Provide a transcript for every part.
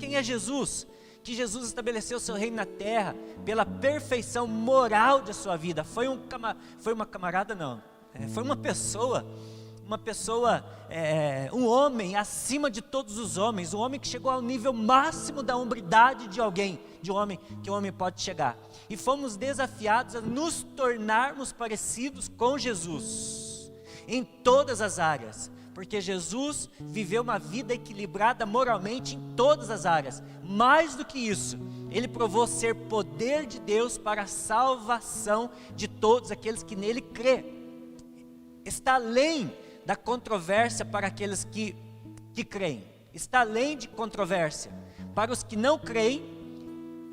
Quem é Jesus? Que Jesus estabeleceu o seu reino na terra pela perfeição moral de sua vida. Foi uma camarada não, foi uma pessoa, um homem acima de todos os homens, um homem que chegou ao nível máximo da hombridade que o homem pode chegar. E fomos desafiados a nos tornarmos parecidos com Jesus, em todas as áreas, porque Jesus viveu uma vida equilibrada moralmente em todas as áreas. Mais do que isso, Ele provou ser poder de Deus para a salvação de todos aqueles que nele crê. Está além da controvérsia para aqueles que creem, está além de controvérsia. Para os que não creem,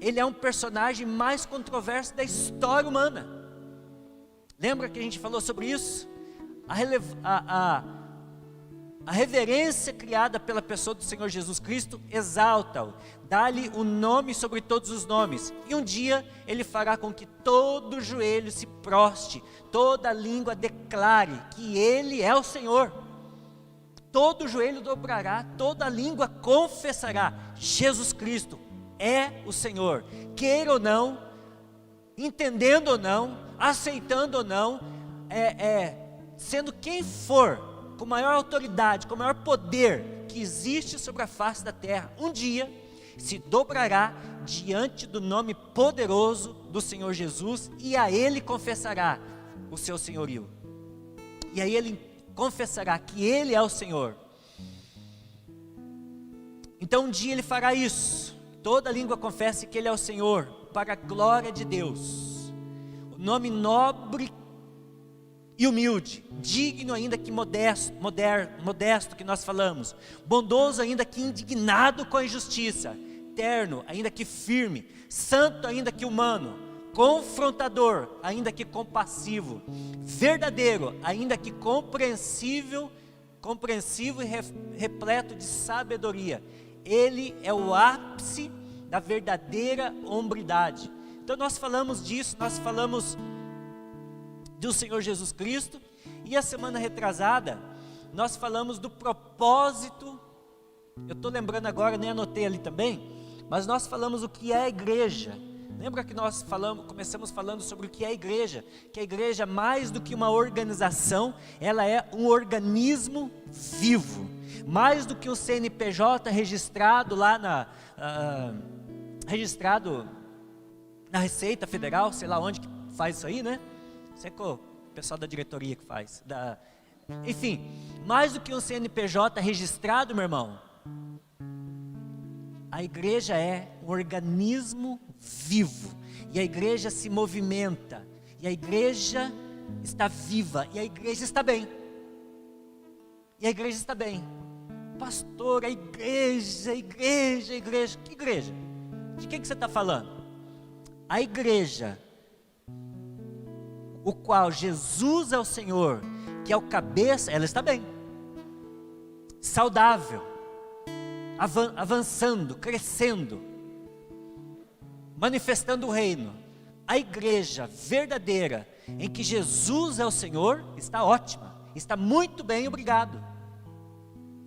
Ele é um personagem mais controverso da história humana. Lembra que a gente falou sobre isso? A reverência criada pela pessoa do Senhor Jesus Cristo exalta-o, dá-lhe o nome sobre todos os nomes, e um dia Ele fará com que todo joelho se proste, toda língua declare que Ele é o Senhor. Todo joelho dobrará, toda língua confessará: Jesus Cristo é o Senhor. Queira ou não, entendendo ou não, aceitando ou não, sendo quem for, com maior autoridade, com maior poder que existe sobre a face da terra, um dia se dobrará diante do nome poderoso do Senhor Jesus, e a Ele confessará o seu senhorio, e aí Ele confessará que Ele é o Senhor. Então um dia Ele fará isso, toda língua confesse que Ele é o Senhor, para a glória de Deus. O nome nobre e humilde, digno ainda que modesto que nós falamos, bondoso ainda que indignado com a injustiça, terno ainda que firme, santo ainda que humano, confrontador ainda que compassivo, verdadeiro ainda que compreensivo e repleto de sabedoria. Ele é o ápice da verdadeira hombridade. Então nós falamos disso, nós falamos do Senhor Jesus Cristo, e a semana retrasada nós falamos do propósito. Eu estou lembrando agora, nem anotei ali também, mas nós falamos o que é a igreja. Lembra que nós começamos falando sobre o que é a igreja? Que a igreja, mais do que uma organização, ela é um organismo vivo, mais do que o CNPJ registrado lá registrado na Receita Federal, sei lá onde que faz isso aí, né? Sei que o pessoal da diretoria que faz. Enfim, mais do que um CNPJ registrado, meu irmão, a igreja é um organismo vivo, e a igreja se movimenta, e a igreja está viva, e a igreja está bem. E a igreja está bem. Pastor, a igreja. Que igreja? De quem que você está falando? A igreja, o qual Jesus é o Senhor, que é o cabeça, ela está bem, saudável, avançando, crescendo, manifestando o reino. A igreja verdadeira, em que Jesus é o Senhor, está ótima, está muito bem, obrigado,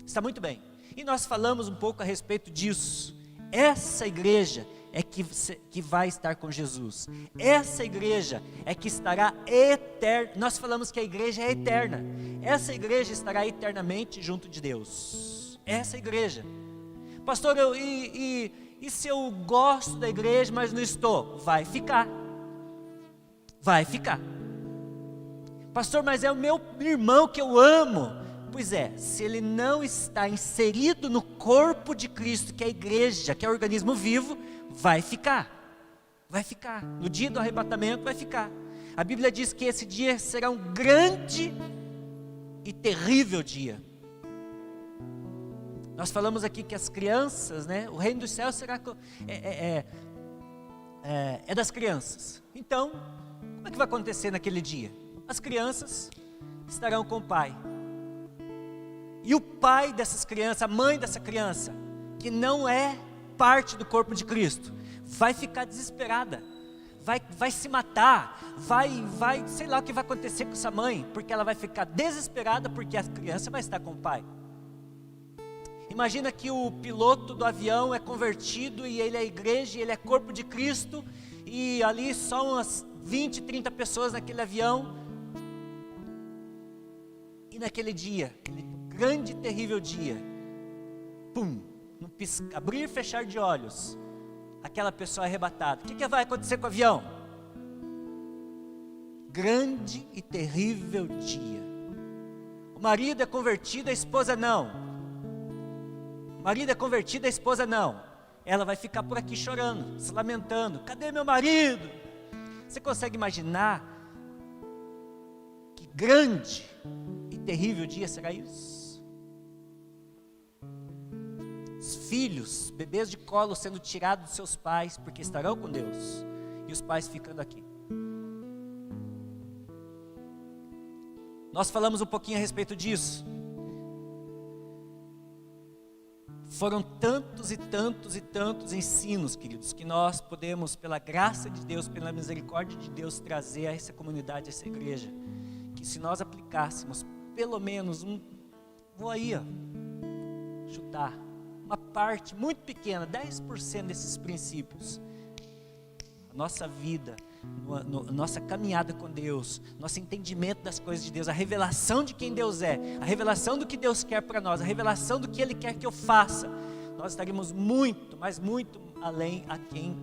está muito bem. E nós falamos um pouco a respeito disso. Essa igreja é que vai estar com Jesus. Essa igreja é que estará eterna. Nós falamos que a igreja é eterna. Essa igreja estará eternamente junto de Deus. Essa igreja. Pastor, e se eu gosto da igreja, mas não estou? Vai ficar. Vai ficar. Pastor, mas é o meu irmão que eu amo. Pois é, se ele não está inserido no corpo de Cristo, que é a igreja, que é o organismo vivo, vai ficar, no dia do arrebatamento vai ficar. A Bíblia diz que esse dia será um grande e terrível dia. Nós falamos aqui que as crianças, né, o reino dos céus será das crianças. Então, como é que vai acontecer naquele dia? As crianças estarão com o pai, e o pai dessas crianças, a mãe dessa criança, que não é parte do corpo de Cristo, vai ficar desesperada, vai se matar, sei lá o que vai acontecer com essa mãe, porque ela vai ficar desesperada, porque a criança vai estar com o pai. Imagina que o piloto do avião é convertido e ele é a igreja, e ele é corpo de Cristo, e ali só umas 20, 30 pessoas naquele avião. E naquele dia, aquele grande e terrível dia, pum, no abrir e fechar de olhos, aquela pessoa é arrebatada. O que vai acontecer com o avião? Grande e terrível dia. O marido é convertido, a esposa não. O marido é convertido, a esposa não. Ela vai ficar por aqui chorando, se lamentando. Cadê meu marido? Você consegue imaginar que grande e terrível dia será isso? Os filhos, bebês de colo sendo tirados dos seus pais porque estarão com Deus, e os pais ficando aqui. Nós falamos um pouquinho a respeito disso. Foram tantos e tantos e tantos ensinos, queridos, que nós podemos, pela graça de Deus, pela misericórdia de Deus, trazer a essa comunidade, a essa igreja, que se nós aplicássemos pelo menos vou aí, chutar, uma parte muito pequena, 10% desses princípios, a nossa vida, nossa caminhada com Deus, nosso entendimento das coisas de Deus, a revelação de quem Deus é, a revelação do que Deus quer para nós, a revelação do que Ele quer que eu faça, nós estaremos muito, mas muito além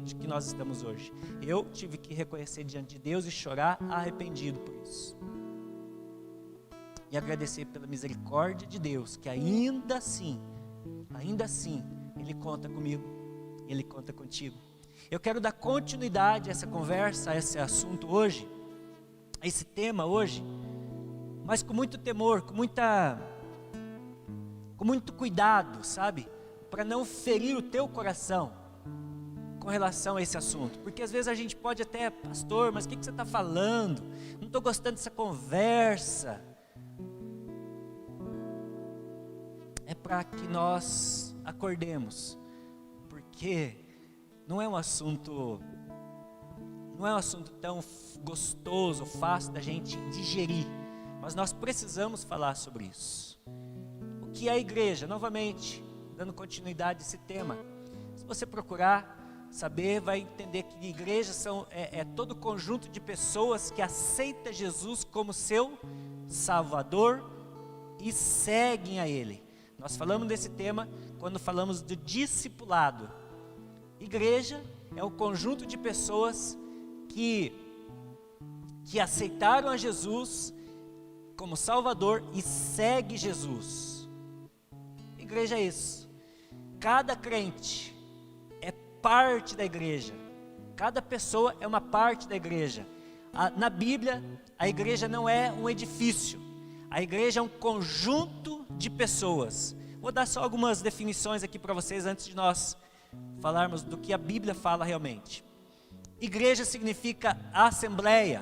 de que nós estamos hoje. Eu tive que reconhecer diante de Deus e chorar arrependido por isso, e agradecer pela misericórdia de Deus, que ainda assim, Ele conta comigo, Ele conta contigo. Eu quero dar continuidade a essa conversa, a esse assunto hoje, a esse tema hoje, mas com muito temor, com muito cuidado, sabe? Para não ferir o teu coração com relação a esse assunto. Porque às vezes a gente pode até, pastor, mas o que você está falando? Não estou gostando dessa conversa. É para que nós acordemos, porque não é um assunto tão gostoso, fácil da gente digerir, mas nós precisamos falar sobre isso. O que é a igreja? Novamente, dando continuidade a esse tema, se você procurar saber, vai entender que igreja é todo conjunto de pessoas que aceita Jesus como seu Salvador e seguem a Ele. Nós falamos desse tema quando falamos do discipulado. Igreja é um conjunto de pessoas que aceitaram a Jesus como Salvador e segue Jesus. Igreja é isso. Cada crente é parte da igreja. Cada pessoa é uma parte da igreja. Na Bíblia, a igreja não é um edifício. A igreja é um conjunto de pessoas. Vou dar só algumas definições aqui para vocês antes de nós falarmos do que a Bíblia fala realmente. Igreja significa assembleia,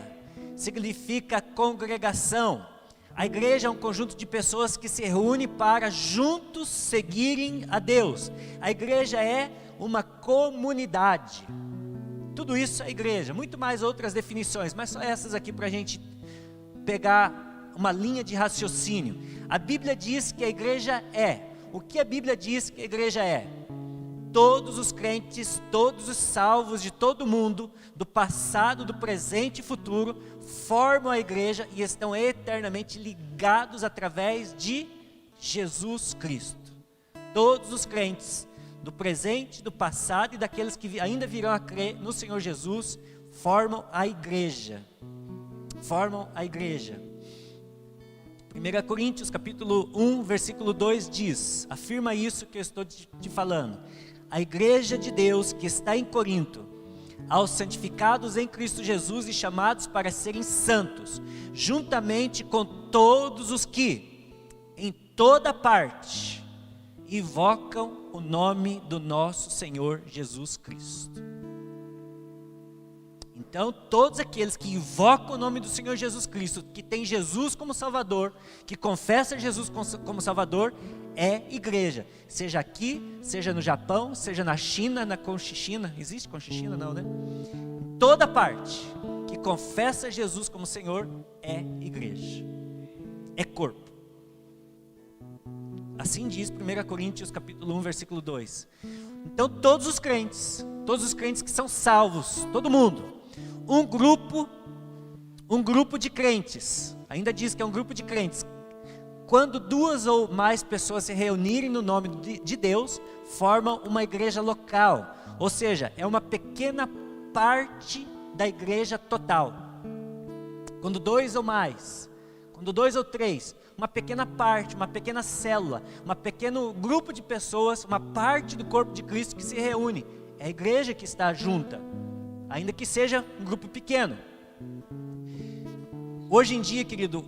significa congregação. A igreja é um conjunto de pessoas que se reúnem para juntos seguirem a Deus. A igreja é uma comunidade. Tudo isso é igreja, muito mais outras definições, mas só essas aqui para a gente pegar uma linha de raciocínio. A Bíblia diz que a igreja é. O que a Bíblia diz que a igreja é? Todos os crentes, todos os salvos de todo mundo, do passado, do presente e futuro, formam a igreja e estão eternamente ligados através de Jesus Cristo. Todos os crentes, do presente, do passado e daqueles que ainda virão a crer no Senhor Jesus, formam a igreja. Formam a igreja. 1 Coríntios capítulo 1, versículo 2 diz, afirma isso que eu estou te falando. A igreja de Deus que está em Corinto, aos santificados em Cristo Jesus e chamados para serem santos, juntamente com todos os que, em toda parte, invocam o nome do nosso Senhor Jesus Cristo. Então, todos aqueles que invocam o nome do Senhor Jesus Cristo, que tem Jesus como Salvador, que confessa Jesus como Salvador, é igreja. Seja aqui, seja no Japão, seja na China, na Conchichina. Existe Conchichina? Não, né? Em toda parte que confessa Jesus como Senhor, é igreja. É corpo. Assim diz 1 Coríntios capítulo 1, versículo 2. Então todos os crentes que são salvos, todo mundo, um grupo de crentes, ainda diz que é um grupo de crentes, quando 2 ou mais pessoas se reunirem no nome de Deus, formam uma igreja local, ou seja, é uma pequena parte da igreja total. Quando 2 ou mais, quando 2 ou 3, uma pequena parte, uma pequena célula, um pequeno grupo de pessoas, uma parte do corpo de Cristo que se reúne, é a igreja que está junta, ainda que seja um grupo pequeno. Hoje em dia, querido,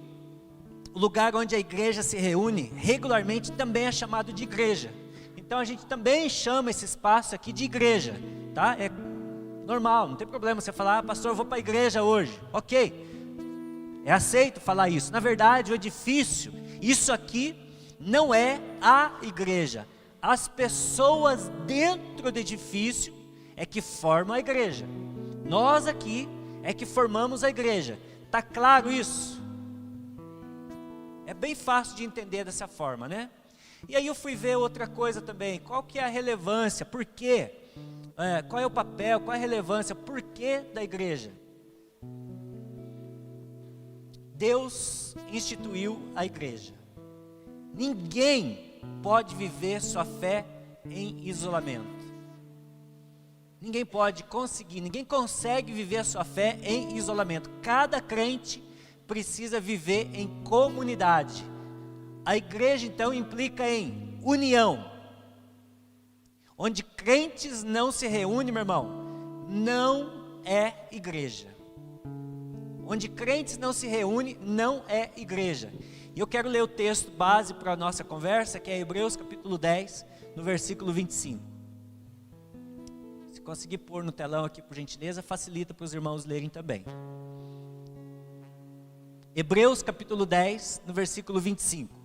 o lugar onde a igreja se reúne regularmente também é chamado de igreja. Então a gente também chama esse espaço aqui de igreja, tá? É normal, não tem problema você falar, pastor, eu vou para a igreja hoje. Ok, é aceito falar isso. Na verdade, o edifício, isso aqui não é a igreja. As pessoas dentro do edifício é que formam a igreja. Nós aqui é que formamos a igreja. Tá claro isso? É bem fácil de entender dessa forma, né? E aí eu fui ver outra coisa também. Qual que é a relevância? Por quê? Qual é o papel? Qual é a relevância? Por quê da igreja? Deus instituiu a igreja. Ninguém pode viver sua fé em isolamento. Ninguém consegue viver a sua fé em isolamento. Cada crente precisa viver em comunidade. A igreja então implica em união. Onde crentes não se reúnem, meu irmão, não é igreja. Onde crentes não se reúnem, não é igreja. E eu quero ler o texto base para a nossa conversa, que é Hebreus capítulo 10, no versículo 25. Se conseguir pôr no telão aqui, por gentileza, facilita para os irmãos lerem também. Hebreus capítulo 10, no versículo 25.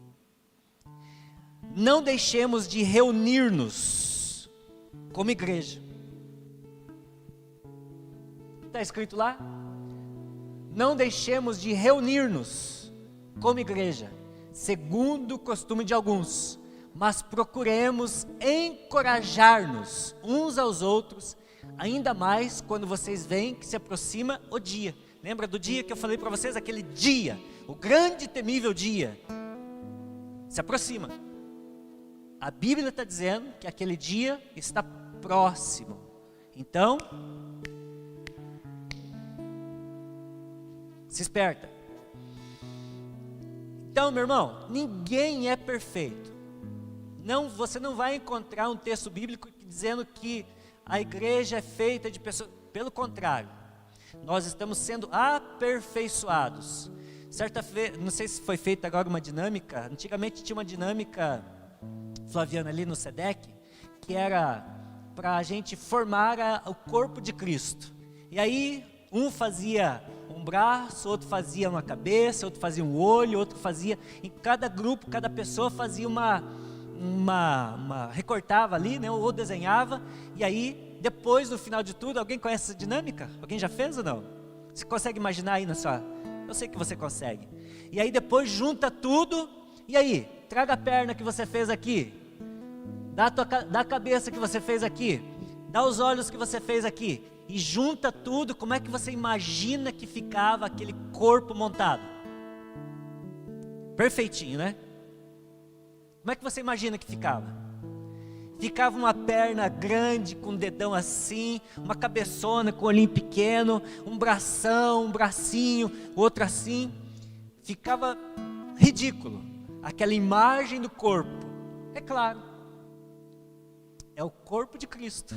Não deixemos de reunir-nos como igreja. Está escrito lá? Não deixemos de reunir-nos como igreja, segundo o costume de alguns, mas procuremos encorajar-nos uns aos outros, ainda mais quando vocês veem que se aproxima o dia. Lembra do dia que eu falei para vocês? Aquele dia, o grande e temível dia, se aproxima. A Bíblia está dizendo que aquele dia está próximo. Então, se esperta. Então, meu irmão, ninguém é perfeito. Você não vai encontrar um texto bíblico dizendo que a igreja é feita de pessoas. Pelo contrário, nós estamos sendo aperfeiçoados. Certa vez, não sei se foi feita agora uma dinâmica. Antigamente tinha uma dinâmica, Flaviana, ali no SEDEC, que era para a gente formar o corpo de Cristo. E aí, um fazia um braço, outro fazia uma cabeça, outro fazia um olho, outro fazia, em cada grupo, cada pessoa fazia recortava ali, né, ou desenhava, e aí, depois, no final de tudo, alguém conhece essa dinâmica? Alguém já fez ou não? Você consegue imaginar aí na sua... Eu sei que você consegue. E aí depois junta tudo, e aí, traga a perna que você fez aqui, dá a cabeça que você fez aqui, dá os olhos que você fez aqui, e junta tudo. Como é que você imagina que ficava aquele corpo montado? Perfeitinho, né? Como é que você imagina que ficava? Ficava uma perna grande com um dedão assim, uma cabeçona com o olhinho pequeno, um bração, um bracinho, outro assim. Ficava ridículo, aquela imagem do corpo. É claro, é o corpo de Cristo.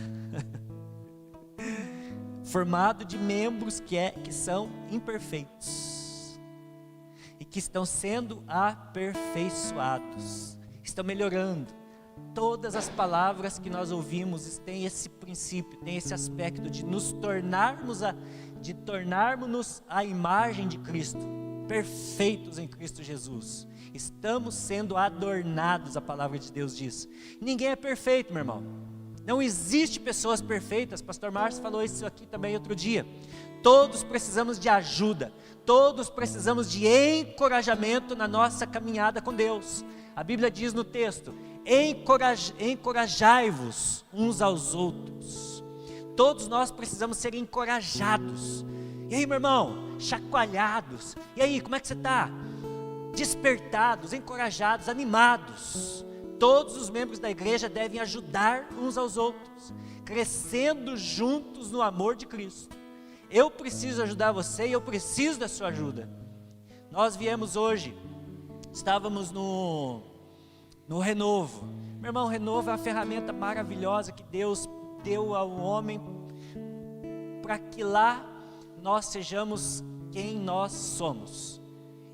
Formado de membros que são imperfeitos e que estão sendo aperfeiçoados, estão melhorando. Todas as palavras que nós ouvimos têm esse princípio, têm esse aspecto de nos tornarmos a imagem de Cristo, perfeitos em Cristo Jesus. Estamos sendo adornados, a palavra de Deus diz. Ninguém é perfeito, meu irmão. Não existe pessoas perfeitas. Pastor Márcio falou isso aqui também outro dia. Todos precisamos de ajuda. Todos precisamos de encorajamento na nossa caminhada com Deus. A Bíblia diz no texto: encorajai-vos uns aos outros. Todos nós precisamos ser encorajados. E aí, meu irmão, chacoalhados. E aí, como é que você está? Despertados, encorajados, animados. Todos os membros da igreja devem ajudar uns aos outros, crescendo juntos no amor de Cristo. Eu preciso ajudar você e eu preciso da sua ajuda. Nós viemos hoje, estávamos no Renovo. Meu irmão, o Renovo é uma ferramenta maravilhosa que Deus deu ao homem para que lá nós sejamos quem nós somos.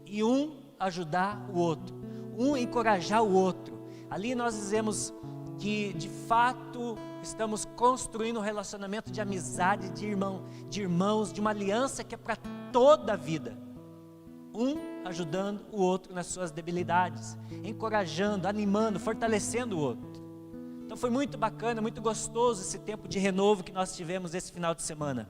E um ajudar o outro, um encorajar o outro. Ali nós dizemos que de fato estamos construindo um relacionamento de amizade, de irmãos, de uma aliança que é para toda a vida. Um ajudando o outro nas suas debilidades, encorajando, animando, fortalecendo o outro. Então foi muito bacana, muito gostoso esse tempo de renovo que nós tivemos esse final de semana.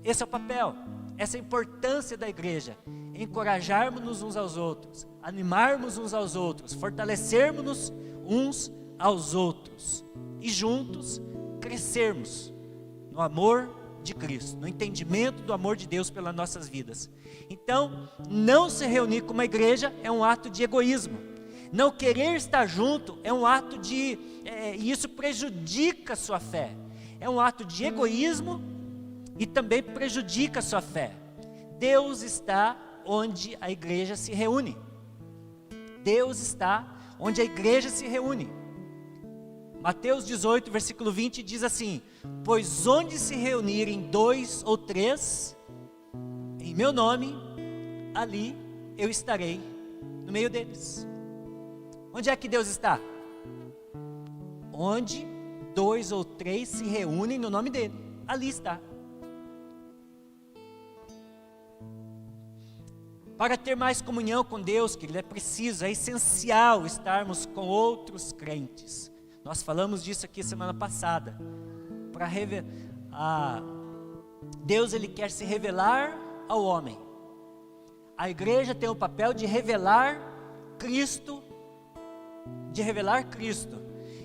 Esse é o papel, essa é a importância da igreja: encorajarmos-nos uns aos outros, animarmos uns aos outros, fortalecermos-nos uns aos outros e juntos crescermos no amor de Cristo, no entendimento do amor de Deus pelas nossas vidas. Então, não se reunir com uma igreja é um ato de egoísmo. Não querer estar junto é um ato e isso prejudica a sua fé. É um ato de egoísmo e também prejudica a sua fé. Deus está onde a igreja se reúne. Deus está onde a igreja se reúne. Mateus 18, versículo 20 diz assim: pois onde se reunirem 2 ou 3 em meu nome, ali eu estarei no meio deles. Onde é que Deus está? Onde 2 ou 3 se reúnem no nome dele, ali está. Para ter mais comunhão com Deus, querido, é preciso, é essencial estarmos com outros crentes. Nós falamos disso aqui semana passada. Deus, Ele quer se revelar ao homem. A igreja tem o papel de revelar Cristo,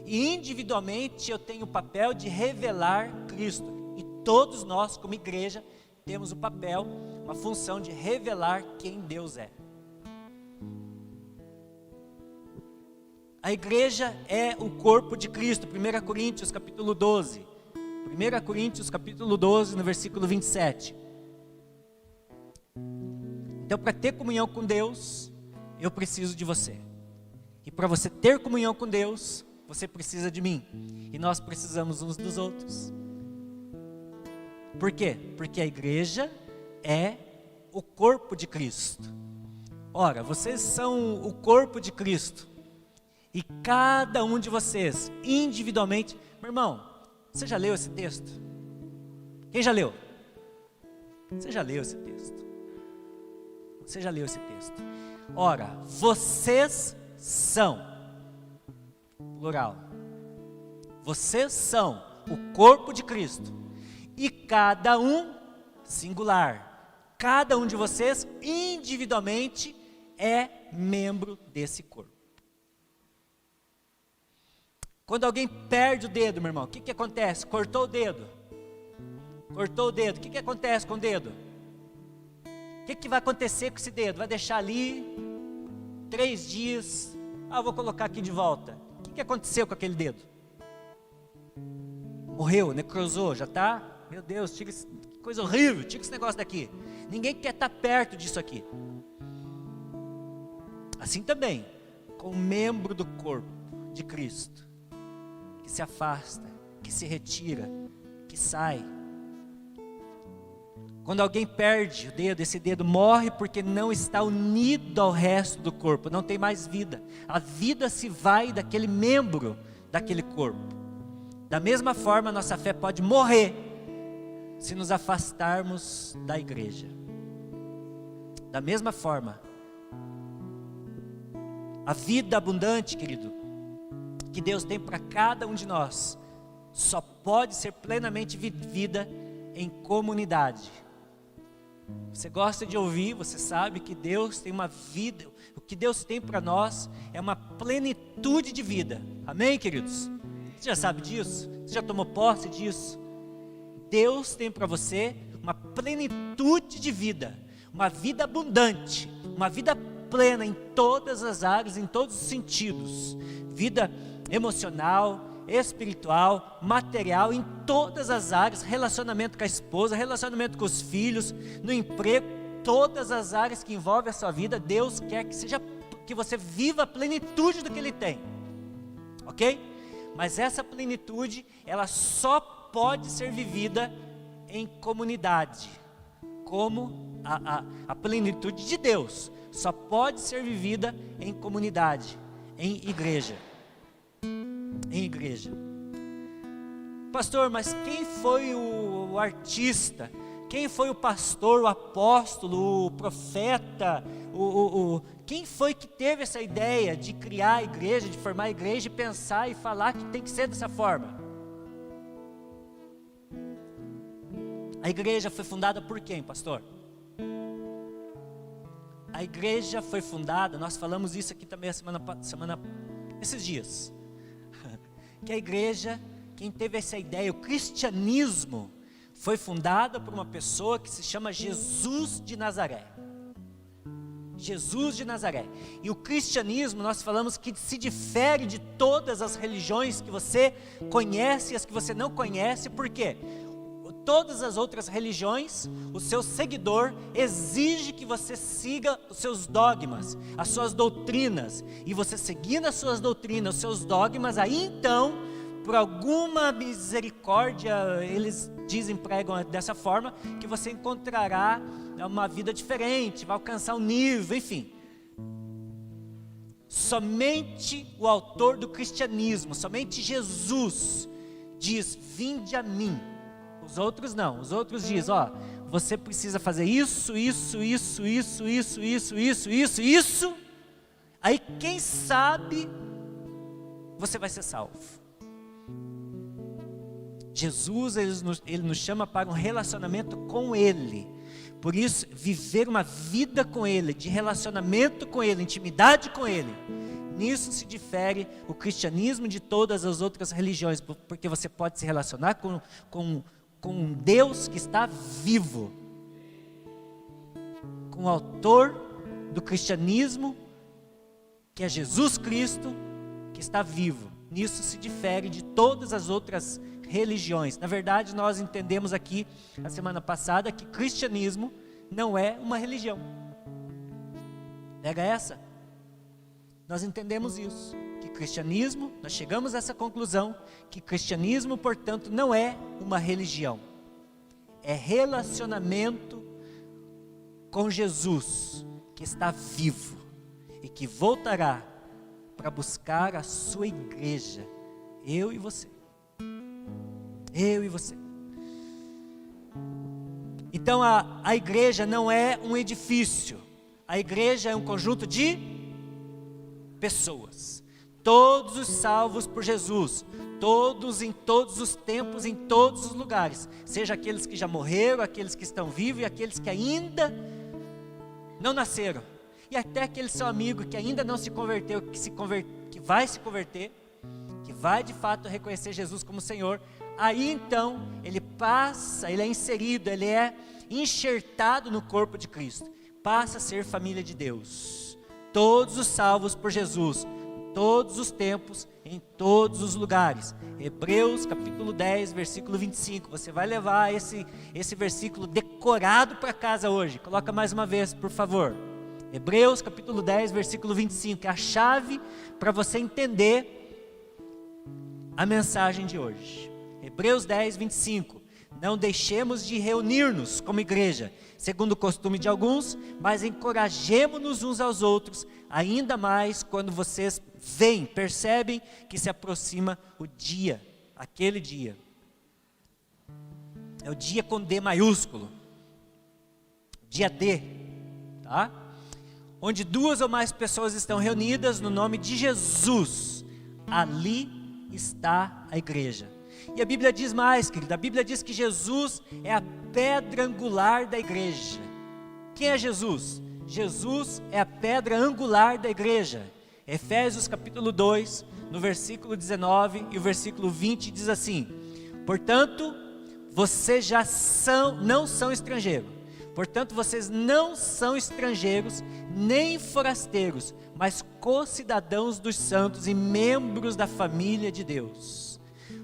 E individualmente eu tenho o papel de revelar Cristo. E todos nós, como igreja, temos o papel, uma função de revelar quem Deus é. A igreja é o corpo de Cristo. 1 Coríntios capítulo 12. 1 Coríntios capítulo 12, no versículo 27. Então, para ter comunhão com Deus, eu preciso de você. E para você ter comunhão com Deus, você precisa de mim. E nós precisamos uns dos outros. Por quê? Porque a igreja é o corpo de Cristo. Ora, vocês são o corpo de Cristo. E cada um de vocês, individualmente... Meu irmão, você já leu esse texto? Quem já leu? Você já leu esse texto? Você já leu esse texto? Ora, vocês são, plural, vocês são o corpo de Cristo. E cada um, singular, cada um de vocês, individualmente, é membro desse corpo. Quando alguém perde o dedo, meu irmão, o que acontece? Cortou o dedo. O que acontece com o dedo? O que vai acontecer com esse dedo? Vai deixar ali 3 dias, vou colocar aqui de volta. O que aconteceu com aquele dedo? Morreu, necrosou, já está? Meu Deus, que coisa horrível, tira esse negócio daqui. Ninguém quer estar perto disso aqui. Assim também, com o membro do corpo de Cristo, que se afasta, que se retira, que sai. Quando alguém perde o dedo, esse dedo morre porque não está unido ao resto do corpo, não tem mais vida. A vida se vai daquele membro, daquele corpo. Da mesma forma, nossa fé pode morrer se nos afastarmos da igreja. Da mesma forma, a vida abundante, querido, que Deus tem para cada um de nós só pode ser plenamente vivida em comunidade. Você gosta de ouvir, você sabe que Deus tem uma vida, o que Deus tem para nós é uma plenitude de vida. Amém, queridos? Você já sabe disso? Você já tomou posse disso? Deus tem para você uma plenitude de vida, uma vida abundante, uma vida plena em todas as áreas, em todos os sentidos. Vida emocional, espiritual, material, em todas as áreas, relacionamento com a esposa, relacionamento com os filhos, no emprego, todas as áreas que envolvem a sua vida, Deus quer que você viva a plenitude do que Ele tem, ok? Mas essa plenitude, ela só pode ser vivida em comunidade, como a plenitude de Deus, só pode ser vivida em comunidade, em igreja. Em igreja. Pastor, mas quem foi o artista? Quem foi o pastor, o apóstolo, o profeta? Quem foi que teve essa ideia de criar a igreja, de formar a igreja e pensar e falar que tem que ser dessa forma? A igreja foi fundada por quem, pastor? A igreja foi fundada, nós falamos isso aqui também esses dias. Que a igreja, quem teve essa ideia, o cristianismo, foi fundada por uma pessoa que se chama Jesus de Nazaré. Jesus de Nazaré. E o cristianismo, nós falamos que se difere de todas as religiões que você conhece e as que você não conhece, por quê? Todas as outras religiões, o seu seguidor exige que você siga os seus dogmas, as suas doutrinas, e você seguindo as suas doutrinas, os seus dogmas, aí então, por alguma misericórdia, eles pregam dessa forma, que você encontrará uma vida diferente, vai alcançar um nível, enfim. Somente o autor do cristianismo, somente Jesus diz: vinde a mim. Os outros não, os outros dizem, você precisa fazer isso, aí quem sabe você vai ser salvo. Jesus, ele nos chama para um relacionamento com Ele, por isso, viver uma vida com Ele, de relacionamento com Ele, intimidade com Ele, nisso se difere o cristianismo de todas as outras religiões, porque você pode se relacionar com um Deus que está vivo, com o autor do cristianismo, que é Jesus Cristo, que está vivo. Nisso se difere de todas as outras religiões. Na verdade, nós entendemos aqui, a semana passada, que cristianismo não é uma religião. Pega essa? Nós entendemos isso, que cristianismo, nós chegamos a essa conclusão, que cristianismo, portanto, não é uma religião, é relacionamento com Jesus, que está vivo e que voltará para buscar a sua igreja, eu e você. Eu e você. Então a igreja não é um edifício, a igreja é um conjunto de pessoas, todos os salvos por Jesus, todos em todos os tempos, em todos os lugares, seja aqueles que já morreram, aqueles que estão vivos e aqueles que ainda não nasceram, e até aquele seu amigo que ainda não se converteu, que vai se converter, que vai de fato reconhecer Jesus como Senhor. Aí então ele passa, ele é inserido, ele é enxertado no corpo de Cristo, passa a ser família de Deus. Todos os salvos por Jesus, todos os tempos, em todos os lugares. Hebreus capítulo 10, versículo 25, você vai levar esse versículo decorado para casa hoje. Coloca mais uma vez, por favor. Hebreus capítulo 10, versículo 25, é a chave para você entender a mensagem de hoje. Hebreus 10, 25, não deixemos de reunir-nos como igreja, segundo o costume de alguns, mas encorajemo-nos uns aos outros, ainda mais quando vocês percebem que se aproxima o dia, aquele dia. É o dia com D maiúsculo, dia D, tá? Onde duas ou mais pessoas estão reunidas no nome de Jesus, ali está a igreja. E a Bíblia diz mais, querido, a Bíblia diz que Jesus é a pedra angular da igreja. Quem é Jesus? Jesus é a pedra angular da igreja. Efésios capítulo 2, no versículo 19 e o versículo 20 diz assim: portanto, vocês não são estrangeiros. Portanto, vocês não são estrangeiros, nem forasteiros, mas co-cidadãos dos santos e membros da família de Deus.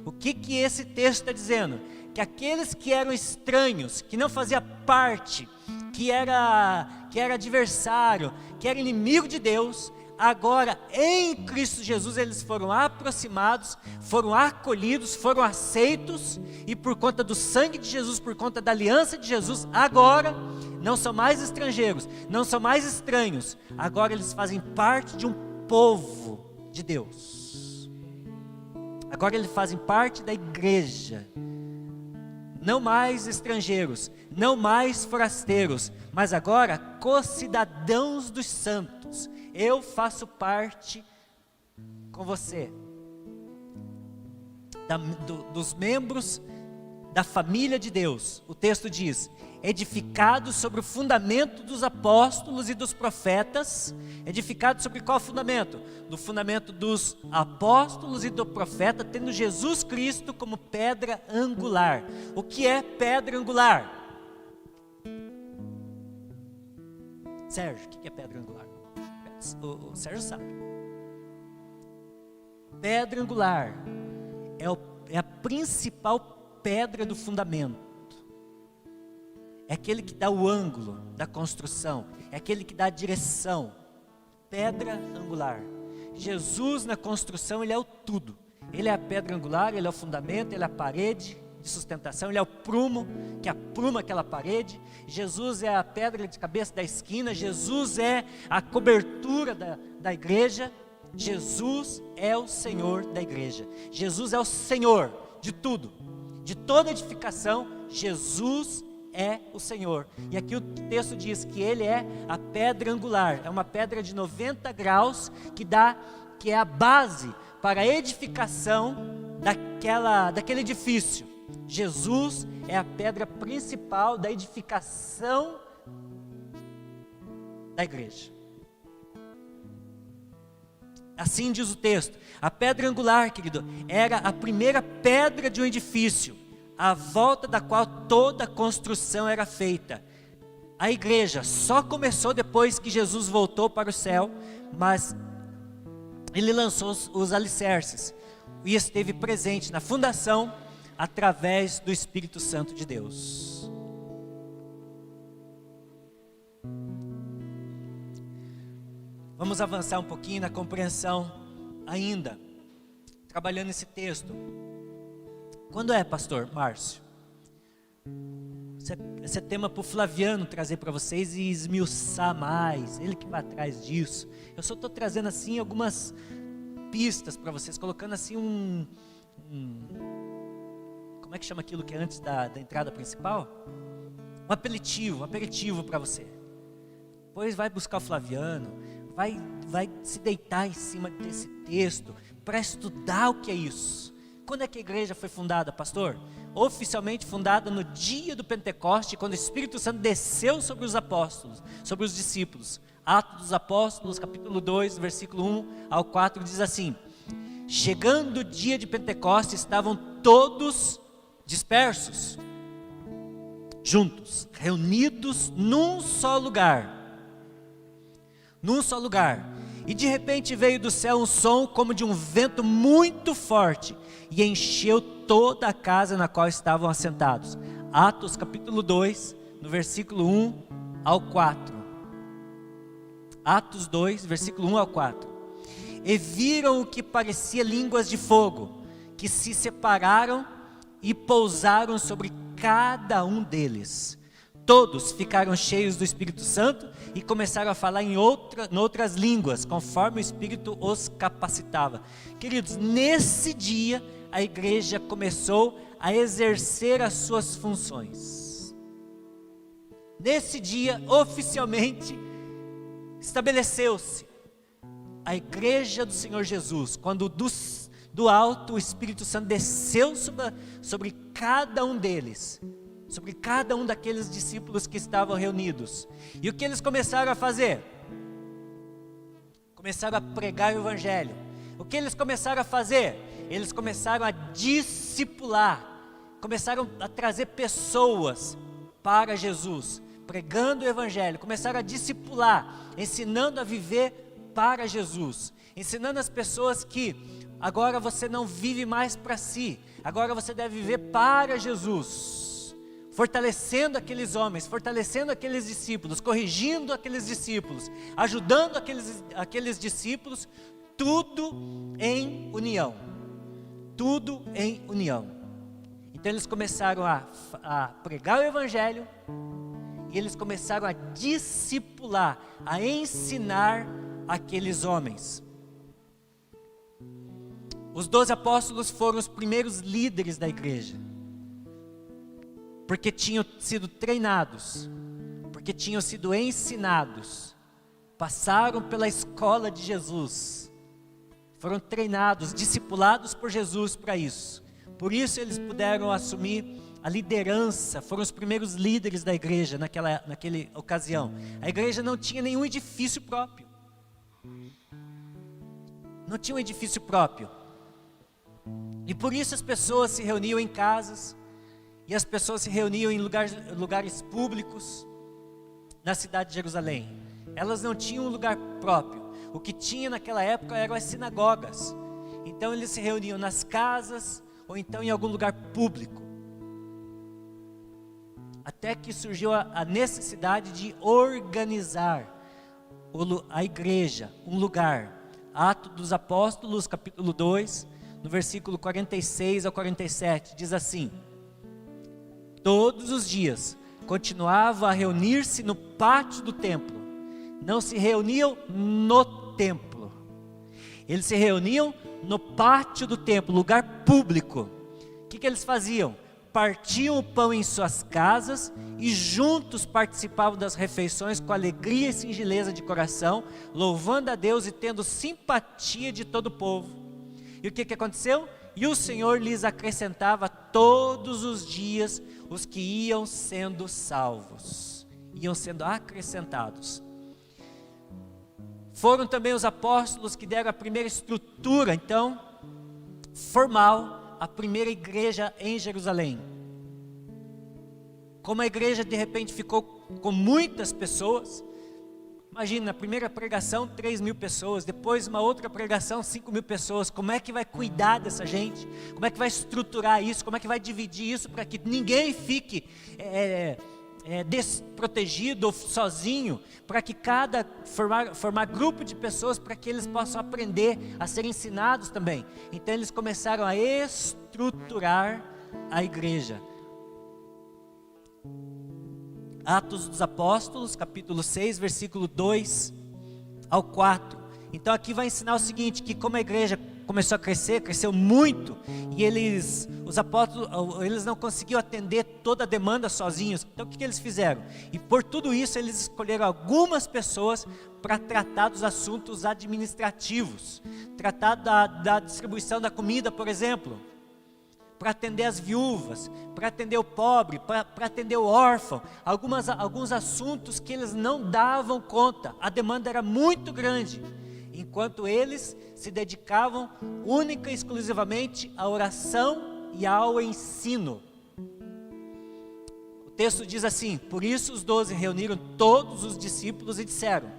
O que esse texto está dizendo? Que aqueles que eram estranhos, que não faziam parte, que era adversário, que era inimigo de Deus, agora em Cristo Jesus eles foram aproximados, foram acolhidos, foram aceitos, e por conta do sangue de Jesus, por conta da aliança de Jesus, agora não são mais estrangeiros, não são mais estranhos, agora eles fazem parte de um povo de Deus. Agora eles fazem parte da igreja. Não mais estrangeiros, não mais forasteiros, mas agora co-cidadãos dos santos. Eu faço parte com você, dos membros da família de Deus. O texto diz: edificado sobre o fundamento dos apóstolos e dos profetas. Edificado sobre qual fundamento? Do fundamento dos apóstolos e do profeta, tendo Jesus Cristo como pedra angular. O que é pedra angular? Sérgio, o que é pedra angular? O Sérgio sabe. Pedra angular é a principal pedra do fundamento. É aquele que dá o ângulo da construção, é aquele que dá a direção. Pedra angular. Jesus na construção, ele é o tudo. Ele é a pedra angular, ele é o fundamento, ele é a parede de sustentação, ele é o prumo que apruma aquela parede. Jesus é a pedra de cabeça da esquina, Jesus é a cobertura da igreja. Jesus é o Senhor da igreja. Jesus é o Senhor de tudo, de toda edificação. Jesus é o Senhor. E aqui o texto diz que ele é a pedra angular. É uma pedra de 90 graus que é a base para a edificação daquele edifício. Jesus é a pedra principal da edificação da igreja. Assim diz o texto. A pedra angular, querido, era a primeira pedra de um edifício, à volta da qual toda a construção era feita. A igreja só começou depois que Jesus voltou para o céu, mas ele lançou os alicerces e esteve presente na fundação através do Espírito Santo de Deus. Vamos avançar um pouquinho na compreensão ainda, trabalhando esse texto. Quando é, pastor Márcio? Esse é tema para o Flaviano trazer para vocês e esmiuçar mais, ele que vai atrás disso. Eu só estou trazendo assim algumas pistas para vocês, colocando assim como é que chama aquilo que é antes da entrada principal? Um aperitivo para você. Depois vai buscar o Flaviano, vai se deitar em cima desse texto para estudar o que é isso. Quando é que a igreja foi fundada, pastor? Oficialmente fundada no dia do Pentecoste, quando o Espírito Santo desceu sobre os apóstolos, sobre os discípulos. Atos dos Apóstolos, capítulo 2, versículo 1 ao 4, diz assim: chegando o dia de Pentecoste, estavam todos dispersos, juntos, reunidos num só lugar. E de repente veio do céu um som como de um vento muito forte e encheu toda a casa na qual estavam assentados. Atos capítulo 2, no versículo 1 ao 4. Atos 2, versículo 1 ao 4. E viram o que parecia línguas de fogo, que se separaram e pousaram sobre cada um deles. Todos ficaram cheios do Espírito Santo e começaram a falar em outras línguas, conforme o Espírito os capacitava. Queridos, nesse dia a igreja começou a exercer as suas funções. Nesse dia, oficialmente, estabeleceu-se a igreja do Senhor Jesus, quando do alto o Espírito Santo desceu sobre cada um deles, sobre cada um daqueles discípulos que estavam reunidos. E o que eles começaram a fazer? Começaram a pregar o Evangelho. O que eles começaram a fazer? Eles começaram a discipular, começaram a trazer pessoas para Jesus, pregando o Evangelho, começaram a discipular, ensinando a viver para Jesus, ensinando as pessoas que agora você não vive mais para si, agora você deve viver para Jesus, fortalecendo aqueles homens, fortalecendo aqueles discípulos, corrigindo aqueles discípulos, ajudando aqueles discípulos, tudo em união, tudo em união. Então eles começaram a pregar o Evangelho, e eles começaram a discipular, a ensinar aqueles homens. Os 12 apóstolos foram os primeiros líderes da igreja, porque tinham sido treinados, porque tinham sido ensinados, passaram pela escola de Jesus, foram treinados, discipulados por Jesus para isso. Por isso eles puderam assumir a liderança, foram os primeiros líderes da igreja naquela ocasião. A igreja não tinha nenhum edifício próprio. Não tinha um edifício próprio. E por isso as pessoas se reuniam em casas, e as pessoas se reuniam em lugares públicos na cidade de Jerusalém. Elas não tinham um lugar próprio. O que tinha naquela época eram as sinagogas. Então eles se reuniam nas casas, ou então em algum lugar público. Até que surgiu a necessidade de organizar a igreja, um lugar. Atos dos Apóstolos, capítulo 2, no versículo 46 ao 47, diz assim: todos os dias continuavam a reunir-se no pátio do templo. Não se reuniam no templo, eles se reuniam no pátio do templo, lugar público. O que eles faziam? Partiam o pão em suas casas e juntos participavam das refeições com alegria e singeleza de coração, louvando a Deus e tendo simpatia de todo o povo. E o que aconteceu? E o Senhor lhes acrescentava todos os dias os que iam sendo salvos, iam sendo acrescentados. Foram também os apóstolos que deram a primeira estrutura, então, formal, a primeira igreja em Jerusalém. Como a igreja de repente ficou com muitas pessoas, imagina, na primeira pregação 3.000 pessoas, depois uma outra pregação 5.000 pessoas, como é que vai cuidar dessa gente? Como é que vai estruturar isso? Como é que vai dividir isso para que ninguém fique desprotegido ou sozinho, para que formar grupo de pessoas para que eles possam aprender a ser ensinados também. Então eles começaram a estruturar a igreja. Atos dos Apóstolos, capítulo 6, versículo 2 ao 4. Então aqui vai ensinar o seguinte, que como a igreja começou a crescer, cresceu muito, e os apóstolos, eles não conseguiam atender toda a demanda sozinhos. Então o que eles fizeram? E por tudo isso eles escolheram algumas pessoas para tratar dos assuntos administrativos, tratar da distribuição da comida, por exemplo, para atender as viúvas, para atender o pobre, para atender o órfão, alguns assuntos que eles não davam conta, a demanda era muito grande, enquanto eles se dedicavam única e exclusivamente à oração e ao ensino. O texto diz assim: por isso os 12 reuniram todos os discípulos e disseram: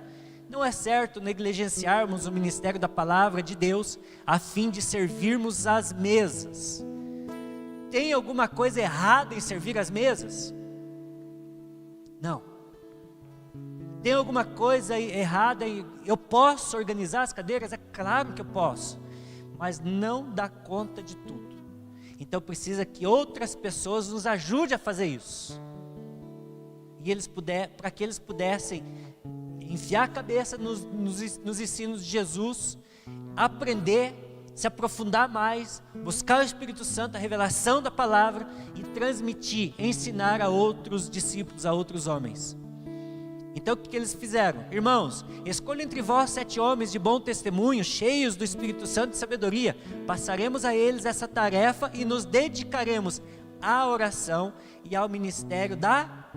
não é certo negligenciarmos o ministério da palavra de Deus a fim de servirmos às mesas. Tem alguma coisa errada em servir às mesas? Não. Tem alguma coisa errada em... Eu posso organizar as cadeiras? É claro que eu posso. Mas não dá conta de tudo. Então precisa que outras pessoas nos ajudem a fazer isso. E para que eles pudessem enfiar a cabeça nos ensinos de Jesus, aprender, se aprofundar mais, buscar o Espírito Santo, a revelação da palavra e transmitir, ensinar a outros discípulos, a outros homens. Então o que eles fizeram? Irmãos, escolha entre vós 7 homens de bom testemunho, cheios do Espírito Santo e sabedoria. Passaremos a eles essa tarefa e nos dedicaremos à oração e ao ministério da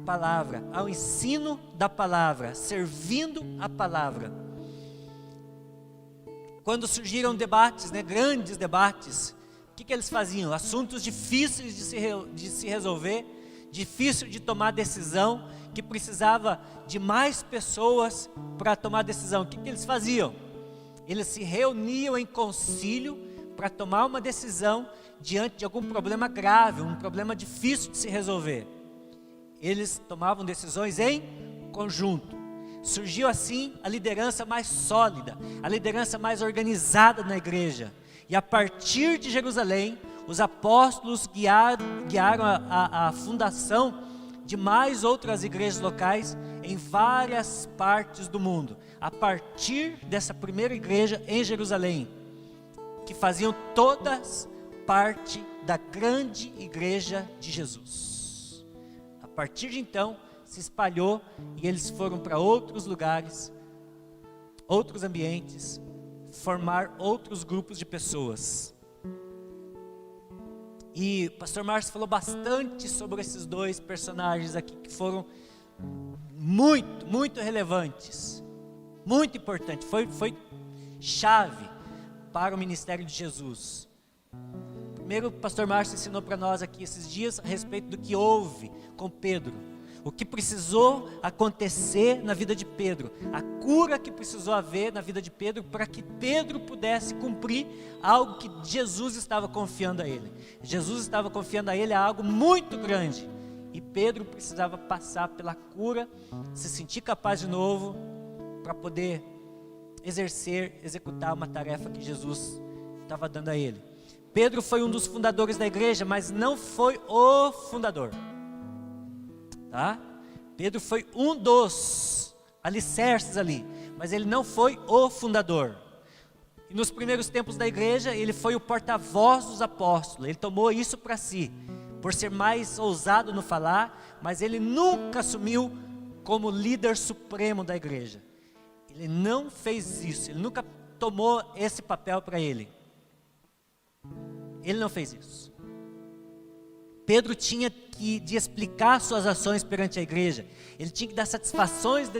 palavra, ao ensino da palavra, servindo a palavra. Quando surgiram debates, grandes debates, o que eles faziam? Assuntos difíceis de se resolver, difícil de tomar decisão, que precisava de mais pessoas para tomar decisão. O que eles faziam? Eles se reuniam em concílio para tomar uma decisão diante de algum problema grave, um problema difícil de se resolver. Eles tomavam decisões em conjunto. Surgiu assim a liderança mais sólida, a liderança mais organizada na igreja. E a partir de Jerusalém, os apóstolos guiaram a fundação de mais outras igrejas locais em várias partes do mundo. A partir dessa primeira igreja em Jerusalém, que faziam todas parte da grande igreja de Jesus. A partir de então, se espalhou e eles foram para outros lugares, outros ambientes, formar outros grupos de pessoas. E o pastor Márcio falou bastante sobre esses 2 personagens aqui que foram muito, muito relevantes, muito importantes, foi chave para o ministério de Jesus. Primeiro, o pastor Márcio ensinou para nós aqui esses dias a respeito do que houve com Pedro, o que precisou acontecer na vida de Pedro, a cura que precisou haver na vida de Pedro para que Pedro pudesse cumprir algo que Jesus estava confiando a ele. Jesus estava confiando a ele algo muito grande e Pedro precisava passar pela cura, se sentir capaz de novo para poder executar uma tarefa que Jesus estava dando a ele. Pedro foi um dos fundadores da igreja, mas não foi o fundador. Tá? Pedro foi um dos alicerces ali, mas ele não foi o fundador. E nos primeiros tempos da igreja, ele foi o porta-voz dos apóstolos, ele tomou isso para si, por ser mais ousado no falar, mas ele nunca assumiu como líder supremo da igreja. Ele não fez isso, ele nunca tomou esse papel para ele. Ele não fez isso. Pedro tinha de explicar suas ações perante a igreja, ele tinha que dar satisfações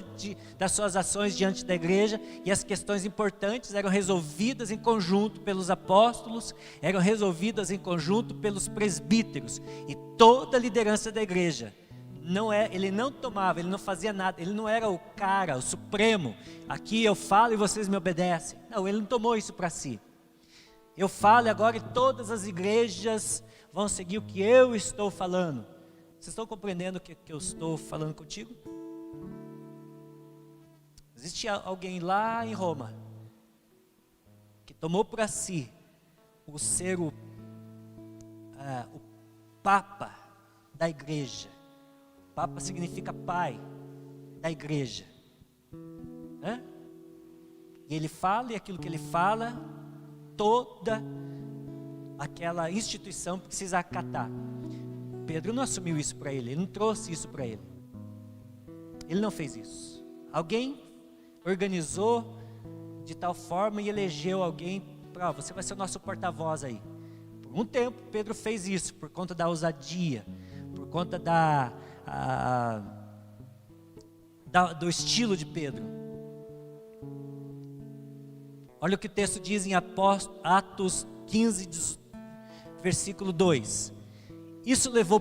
das suas ações diante da igreja, e as questões importantes eram resolvidas em conjunto pelos apóstolos, eram resolvidas em conjunto pelos presbíteros, e toda a liderança da igreja. Ele não tomava, ele não fazia nada, ele não era o cara, o supremo, aqui eu falo e vocês me obedecem. Não, ele não tomou isso para si. Eu falo agora e todas as igrejas vão seguir o que eu estou falando. Vocês estão compreendendo o que eu estou falando contigo? Existe alguém lá em Roma que tomou para si o ser o Papa da igreja. Papa significa pai da igreja. E ele fala, e aquilo que ele fala, toda aquela instituição precisa acatar. Pedro não assumiu isso para ele não trouxe isso para ele. Ele não fez isso. Alguém organizou de tal forma e elegeu alguém para, você vai ser o nosso porta-voz aí. Por um tempo, Pedro fez isso, por conta da ousadia, por conta do estilo de Pedro. Olha o que o texto diz em Atos 15, versículo 2. Isso levou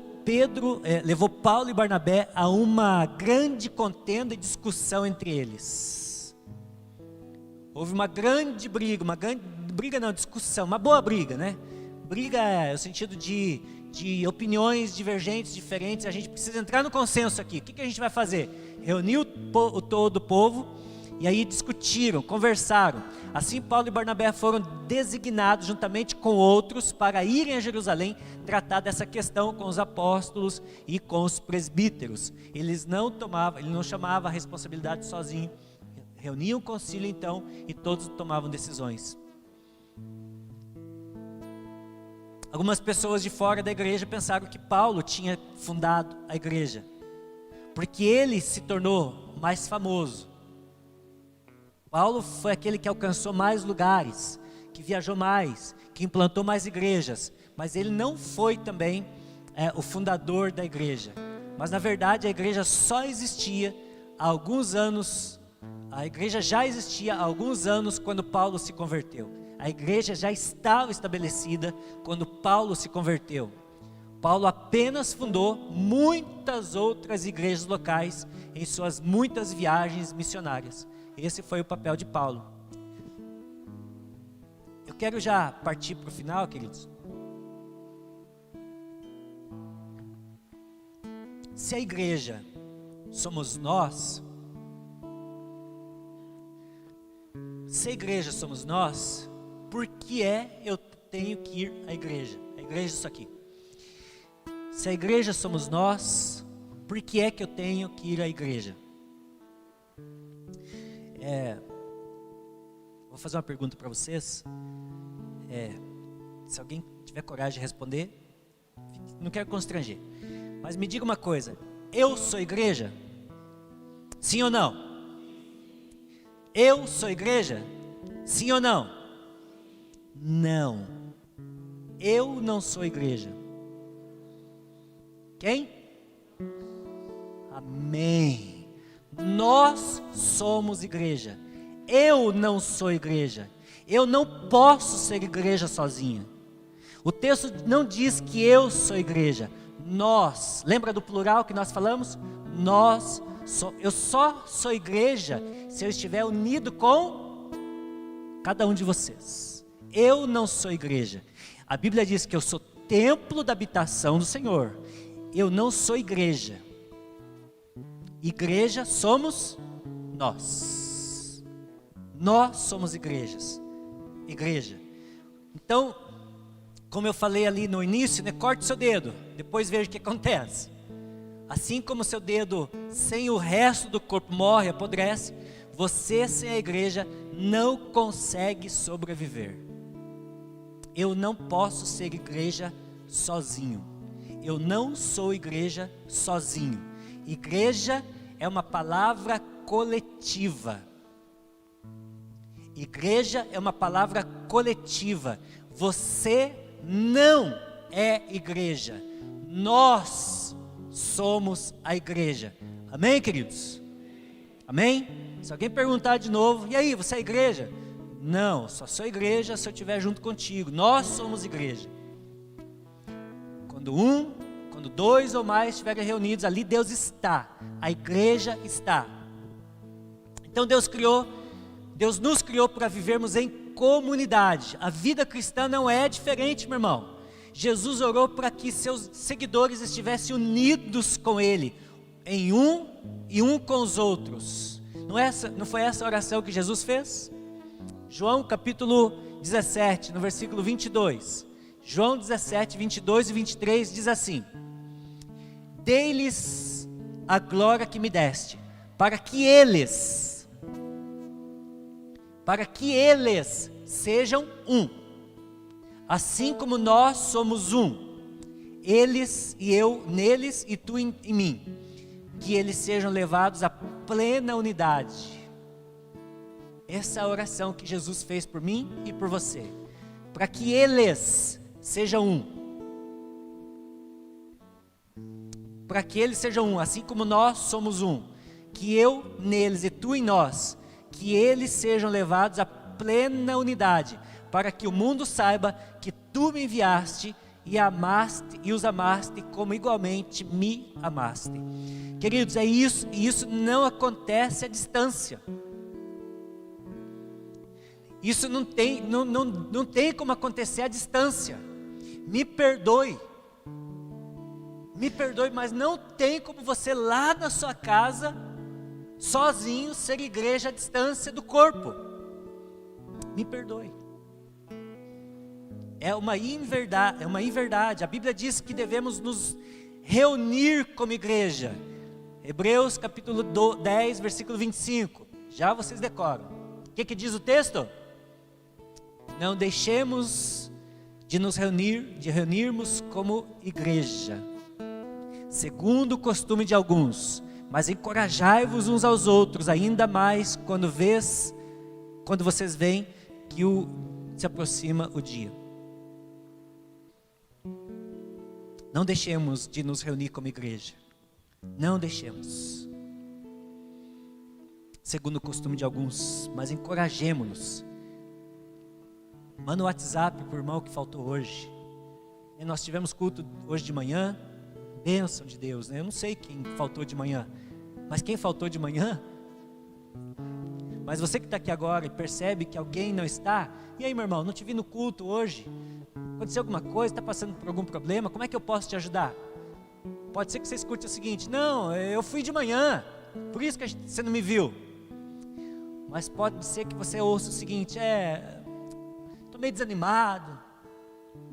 Paulo e Barnabé a uma grande contenda e discussão entre eles. Houve uma grande briga, discussão, uma boa briga, né? Briga é o sentido de opiniões divergentes, a gente precisa entrar no consenso aqui. O que a gente vai fazer? Reuniu todo o povo, e aí discutiram, conversaram. Assim Paulo e Barnabé foram designados juntamente com outros para irem a Jerusalém tratar dessa questão com os apóstolos e com os presbíteros. Ele não chamava a responsabilidade sozinho. Reuniam o concílio então e todos tomavam decisões. Algumas pessoas de fora da igreja pensaram que Paulo tinha fundado a igreja, porque ele se tornou mais famoso. Paulo foi aquele que alcançou mais lugares, que viajou mais, que implantou mais igrejas, mas ele não foi também o fundador da igreja. Mas na verdade a igreja só existia há alguns anos, a igreja já existia há alguns anos quando Paulo se converteu. A igreja já estava estabelecida quando Paulo se converteu. Paulo apenas fundou muitas outras igrejas locais em suas muitas viagens missionárias. Esse foi o papel de Paulo. Eu quero já partir para o final, queridos. Se a igreja somos nós, por que eu tenho que ir à igreja? A igreja é isso aqui. Se a igreja somos nós, por que eu tenho que ir à igreja? Vou fazer uma pergunta para vocês. Se alguém tiver coragem de responder, não quero constranger. Mas me diga uma coisa, eu sou igreja? Sim ou não? Eu sou igreja? Sim ou não? Não. Eu não sou igreja. Quem? Amém. Nós somos igreja. Eu não sou igreja. Eu não posso ser igreja sozinha. O texto não diz que eu sou igreja. Nós. Lembra do plural que nós falamos? Nós. Eu só sou igreja se eu estiver unido com cada um de vocês. Eu não sou igreja. A Bíblia diz que eu sou templo da habitação do Senhor. Eu não sou igreja. Igreja somos nós. Nós somos igreja. Então, como eu falei ali no início, corte seu dedo, depois veja o que acontece. Assim como seu dedo sem o resto do corpo morre, apodrece, você sem a igreja não consegue sobreviver. Eu não posso ser igreja sozinho. Eu não sou igreja sozinho. Igreja é uma palavra coletiva. Igreja é uma palavra coletiva. Você não é igreja. Nós somos a igreja. Amém, queridos? Amém? Se alguém perguntar de novo, e aí, você é igreja? Não, só sou igreja se eu estiver junto contigo. Nós somos igreja. Quando dois ou mais estiverem reunidos, ali Deus está. A igreja está. Então Deus nos criou para vivermos em comunidade. A vida cristã não é diferente, meu irmão. Jesus orou para que seus seguidores estivessem unidos com Ele, em um com os outros. Não foi essa a oração que Jesus fez? João capítulo 17, no versículo 22. João 17, 22 e 23 diz assim: dei-lhes a glória que me deste, para que eles sejam um, assim como nós somos um, eles e eu neles e tu em mim, que eles sejam levados à plena unidade. Essa é a oração que Jesus fez por mim e por você, para que eles sejam um. Para que eles sejam um, assim como nós somos um, que eu neles e tu em nós, que eles sejam levados à plena unidade, para que o mundo saiba que tu me enviaste e os amaste como igualmente me amaste. Queridos, é isso, e isso não acontece à distância. Isso não tem como acontecer à distância. Me perdoe, mas não tem como você lá na sua casa, sozinho, ser igreja à distância do corpo. Me perdoe. É uma inverdade. A Bíblia diz que devemos nos reunir como igreja. Hebreus capítulo 10, versículo 25. Já vocês decoram. O que diz o texto? Não deixemos de nos reunirmos como igreja, segundo o costume de alguns, mas encorajai-vos uns aos outros, ainda mais quando vocês veem que se aproxima o dia. Não deixemos de nos reunir como igreja. Não deixemos. Segundo o costume de alguns, mas encorajemo-nos. Manda um WhatsApp para o irmão que faltou hoje. E nós tivemos culto hoje de manhã. Bênção de Deus, né? Eu não sei quem faltou de manhã, mas quem faltou de manhã, mas você que está aqui agora e percebe que alguém não está, e aí, meu irmão, não te vi no culto hoje, aconteceu alguma coisa, está passando por algum problema, como é que eu posso te ajudar? Pode ser que você escute o seguinte: não, eu fui de manhã, por isso que você não me viu. Mas pode ser que você ouça o seguinte: estou meio desanimado,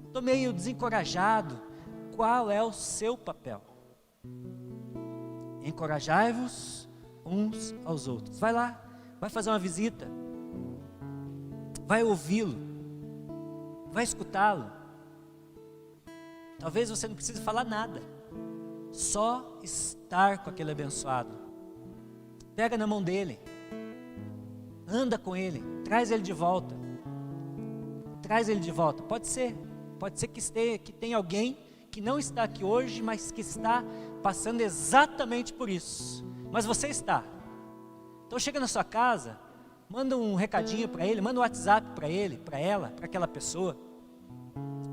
estou meio desencorajado. Qual é o seu papel? Encorajai-vos uns aos outros. Vai lá, vai fazer uma visita, vai ouvi-lo, vai escutá-lo. Talvez você não precise falar nada, só estar com aquele abençoado. Pega na mão dele, anda com ele, traz ele de volta. Traz ele de volta. Pode ser que tenha alguém que não está aqui hoje, mas que está passando exatamente por isso. Mas você está. Então chega na sua casa, manda um recadinho para ele, manda um WhatsApp para ele, para ela, para aquela pessoa.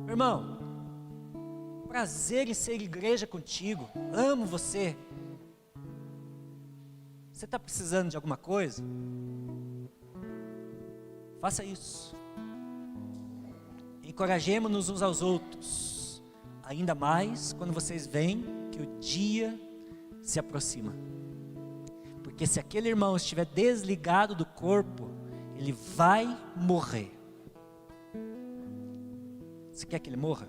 Meu irmão, prazer em ser igreja contigo, amo você. Você está precisando de alguma coisa? Faça isso. Encorajemo-nos uns aos outros. Ainda mais quando vocês veem que o dia se aproxima. Porque se aquele irmão estiver desligado do corpo, ele vai morrer. Você quer que ele morra?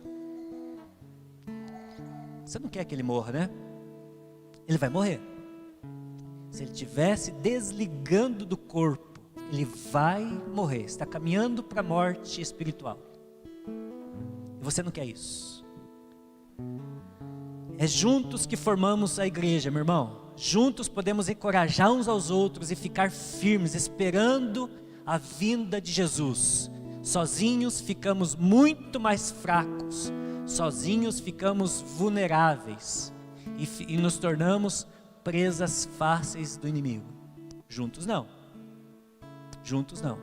Você não quer que ele morra, né? Ele vai morrer. Se ele estiver se desligando do corpo, ele vai morrer. Está caminhando para a morte espiritual. E você não quer isso. É juntos que formamos a igreja, meu irmão. Juntos podemos encorajar uns aos outros e ficar firmes, esperando a vinda de Jesus. Sozinhos ficamos muito mais fracos. Sozinhos ficamos vulneráveis. E nos tornamos presas fáceis do inimigo. Juntos não. Juntos não.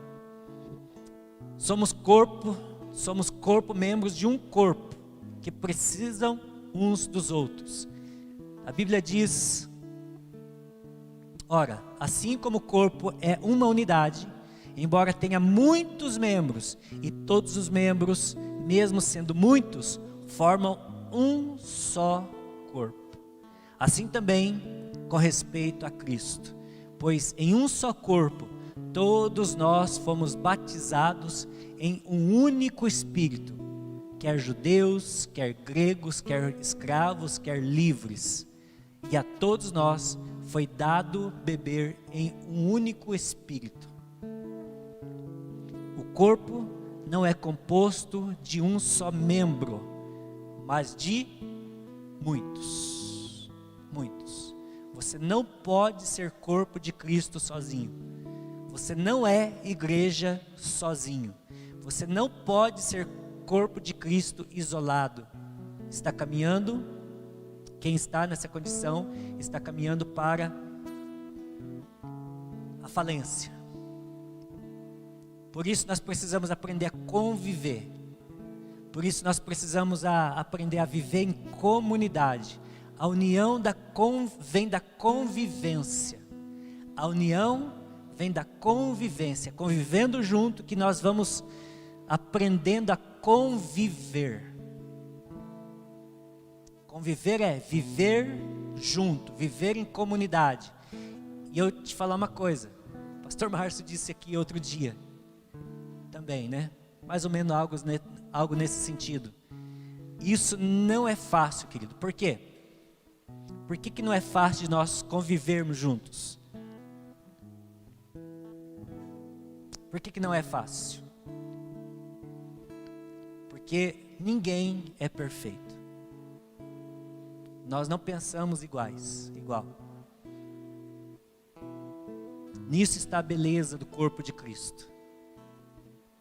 Somos corpo, membros de um corpo, que precisam uns dos outros. A Bíblia diz: ora, assim como o corpo é uma unidade, embora tenha muitos membros, e todos os membros, mesmo sendo muitos, formam um só corpo. Assim também com respeito a Cristo, pois em um só corpo, todos nós fomos batizados em um único Espírito, quer judeus, quer gregos, quer escravos, quer livres, e a todos nós foi dado beber em um único Espírito. O corpo não é composto de um só membro, mas de muitos. Muitos. Você não pode ser corpo de Cristo sozinho. Você não é igreja sozinho. Você não pode ser corpo de Cristo isolado. Está caminhando, quem está nessa condição, está caminhando para a falência. Por isso nós precisamos aprender a conviver. Por isso nós precisamos aprender a viver em comunidade. A união vem da convivência. A união vem da convivência. Convivendo junto que nós vamos aprendendo a conviver. Conviver é viver junto, viver em comunidade. E eu te falar uma coisa, o pastor Márcio disse aqui outro dia, também, né? Mais ou menos algo nesse sentido. Isso não é fácil, querido. Por quê? Por que não é fácil de nós convivermos juntos? Por que não é fácil? Porque ninguém é perfeito. Nós não pensamos igual. Nisso está a beleza do corpo de Cristo.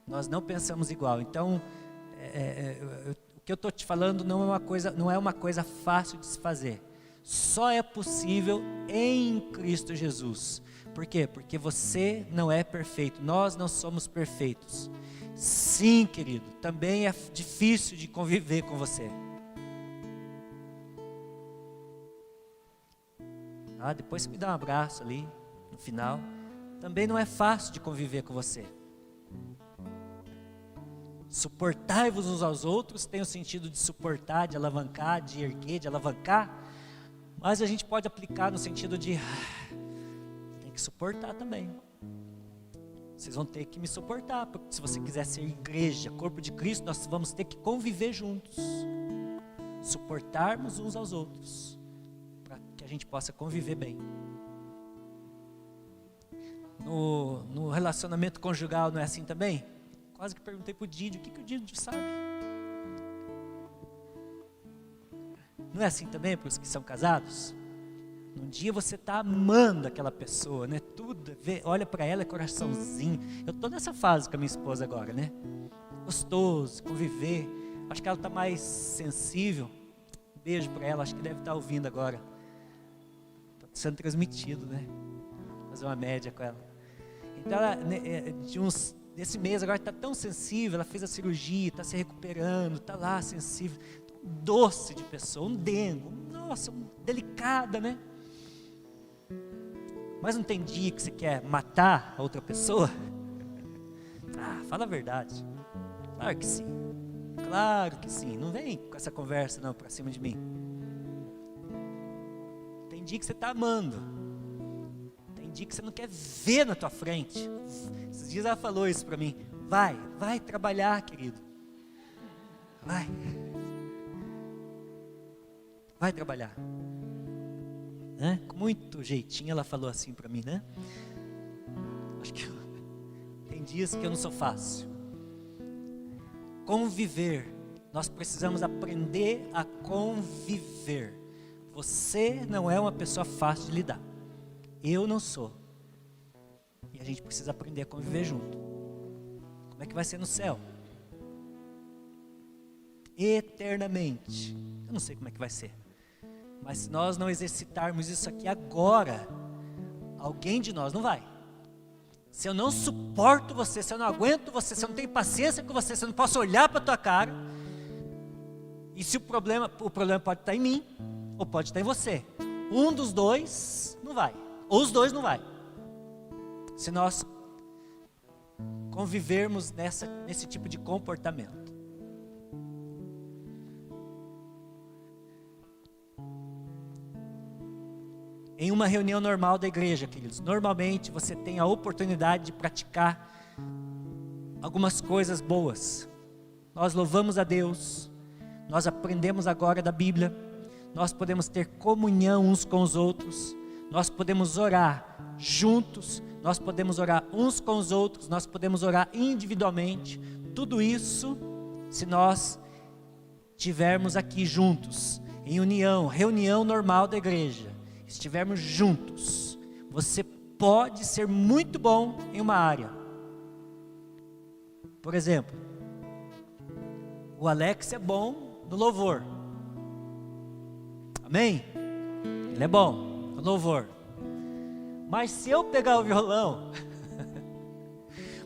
Nós não pensamos igual. Então, o que eu estou te falando não é uma coisa fácil de se fazer. Só é possível em Cristo Jesus. Por quê? Porque você não é perfeito. Nós não somos perfeitos. Sim, querido, também é difícil de conviver com você. Depois você me dá um abraço ali, no final. Também não é fácil de conviver com você. Suportai-vos uns aos outros tem o sentido de suportar, de alavancar, de erguer, de alavancar. Mas a gente pode aplicar no sentido de tem que suportar também. Vocês vão ter que me suportar, porque se você quiser ser igreja, corpo de Cristo, nós vamos ter que conviver juntos. Suportarmos uns aos outros, para que a gente possa conviver bem. No relacionamento conjugal não é assim também? Quase que perguntei para o Didio, o que o Didio sabe? Não é assim também para os que são casados? Um dia você está amando aquela pessoa, né? Tudo, olha para ela, é coraçãozinho. Eu estou nessa fase com a minha esposa agora, né? Gostoso, conviver. Acho que ela está mais sensível. Um beijo para ela, acho que deve estar ouvindo agora. Está sendo transmitido, né? Vou fazer uma média com ela. Então ela, desse mês agora está tão sensível, ela fez a cirurgia, está se recuperando, está lá sensível. Um doce de pessoa, um dengo. Nossa, delicada, né? Mas não tem dia que você quer matar a outra pessoa? Fala a verdade. Claro que sim. Claro que sim. Não vem com essa conversa não para cima de mim. Tem dia que você está amando. Tem dia que você não quer ver na tua frente. Esses dias ela falou isso para mim. Vai trabalhar, querido. Vai trabalhar. Com muito jeitinho ela falou assim para mim, né? Acho que tem dias que eu não sou fácil. Conviver. Nós precisamos aprender a conviver. Você não é uma pessoa fácil de lidar. Eu não sou. E a gente precisa aprender a conviver junto. Como é que vai ser no céu? Eternamente. Eu não sei como é que vai ser. Mas se nós não exercitarmos isso aqui agora, alguém de nós não vai. Se eu não suporto você, se eu não aguento você, se eu não tenho paciência com você, se eu não posso olhar para a tua cara, e se o problema pode estar em mim, ou pode estar em você. Um dos dois não vai, ou os dois não vai. Se nós convivermos nesse tipo de comportamento. Em uma reunião normal da igreja, queridos, normalmente você tem a oportunidade de praticar algumas coisas boas. Nós louvamos a Deus, nós aprendemos agora da Bíblia, nós podemos ter comunhão uns com os outros, nós podemos orar juntos, nós podemos orar uns com os outros, nós podemos orar individualmente. Tudo isso, se nós estivermos aqui juntos, em união, reunião normal da igreja, estivermos juntos, você pode ser muito bom em uma área. Por exemplo, o Alex é bom no louvor. Amém? Ele é bom no louvor. Mas se eu pegar o violão,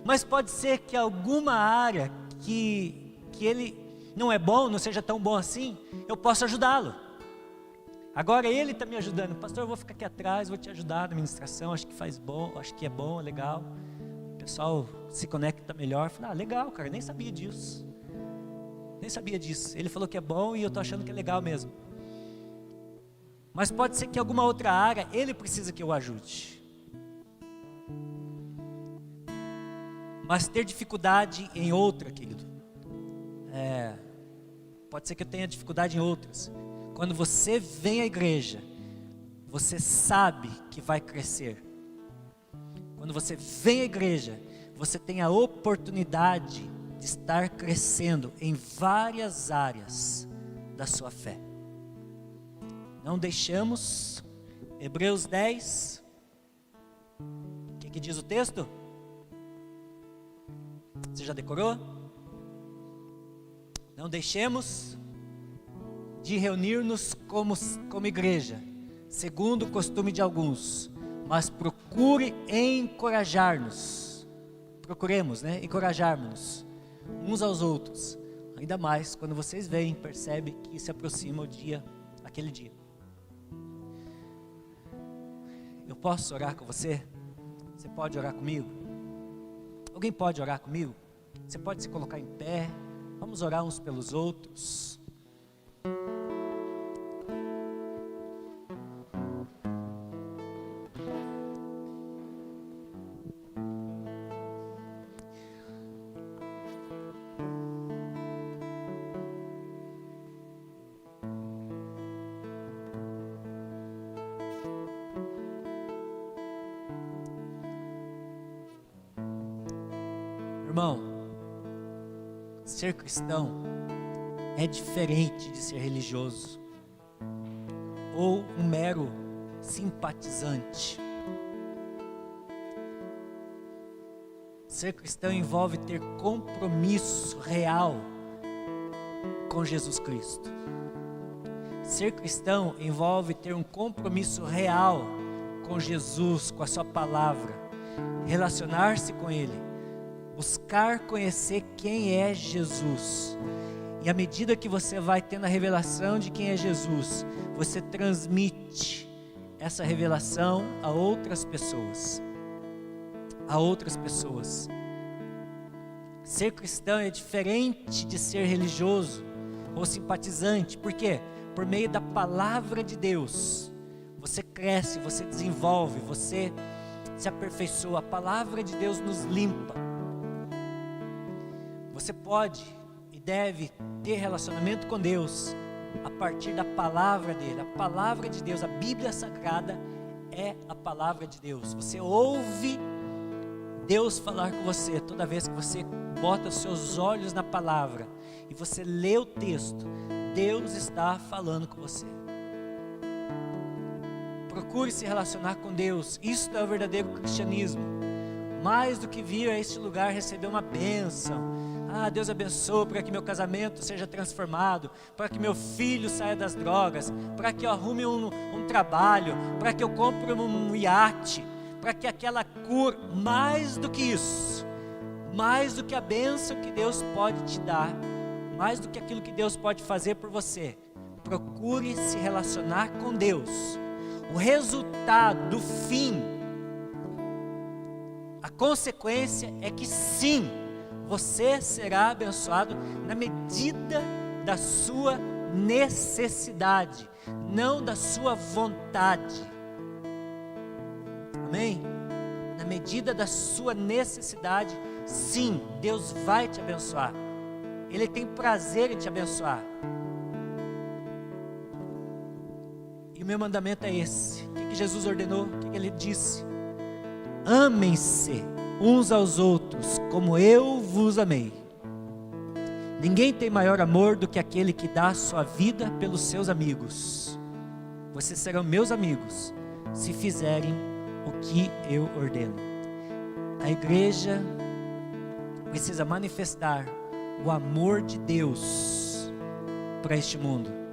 mas pode ser que alguma área que ele não é bom, não seja tão bom assim, eu posso ajudá-lo. Agora ele está me ajudando. Pastor, eu vou ficar aqui atrás, vou te ajudar na ministração, acho que faz bom, acho que é bom, é legal. O pessoal se conecta melhor. Falei, legal, cara, nem sabia disso. Nem sabia disso. Ele falou que é bom e eu estou achando que é legal mesmo. Mas pode ser que em alguma outra área ele precisa que eu ajude. Mas ter dificuldade em outra, querido, pode ser que eu tenha dificuldade em outras. Quando você vem à igreja, você sabe que vai crescer. Quando você vem à igreja, você tem a oportunidade de estar crescendo em várias áreas da sua fé. Não deixamos, Hebreus 10, o que que diz o texto? Você já decorou? Não deixemos de reunir-nos como igreja, segundo o costume de alguns, mas procure encorajar-nos. Procuremos, encorajar-nos uns aos outros, ainda mais quando vocês veem, percebem que se aproxima aquele dia. Eu posso orar com você? Você pode orar comigo? Alguém pode orar comigo? Você pode se colocar em pé. Vamos orar uns pelos outros. Irmão, ser cristão é diferente de ser religioso ou um mero simpatizante. Ser cristão envolve ter compromisso real com Jesus Cristo. Ser cristão envolve ter um compromisso real com Jesus, com a sua palavra, relacionar-se com Ele, buscar conhecer quem é Jesus. E à medida que você vai tendo a revelação de quem é Jesus, você transmite essa revelação a outras pessoas. Ser cristão é diferente de ser religioso ou simpatizante. Por quê? Por meio da palavra de Deus, você cresce, você desenvolve, você se aperfeiçoa. A palavra de Deus nos limpa. Você pode e deve ter relacionamento com Deus a partir da palavra dele. A palavra de Deus, a Bíblia Sagrada é a palavra de Deus. Você ouve Deus falar com você toda vez que você bota os seus olhos na palavra e você lê o texto. Deus está falando com você. Procure se relacionar com Deus. Isto é o verdadeiro cristianismo. Mais do que vir a este lugar receber uma bênção. Deus abençoe para que meu casamento seja transformado, para que meu filho saia das drogas, para que eu arrume um trabalho, para que eu compre um iate, para que aquela cura, mais do que isso, mais do que a bênção que Deus pode te dar, mais do que aquilo que Deus pode fazer por você, procure se relacionar com Deus. O resultado do fim, a consequência é que sim, você será abençoado na medida da sua necessidade, não da sua vontade. Amém? Na medida da sua necessidade, sim, Deus vai te abençoar. Ele tem prazer em te abençoar. E o meu mandamento é esse. O que Jesus ordenou? O que Ele disse? Amem-se uns aos outros, como eu vos amei. Ninguém tem maior amor do que aquele que dá a sua vida pelos seus amigos. Vocês serão meus amigos, se fizerem o que eu ordeno. A igreja precisa manifestar o amor de Deus para este mundo.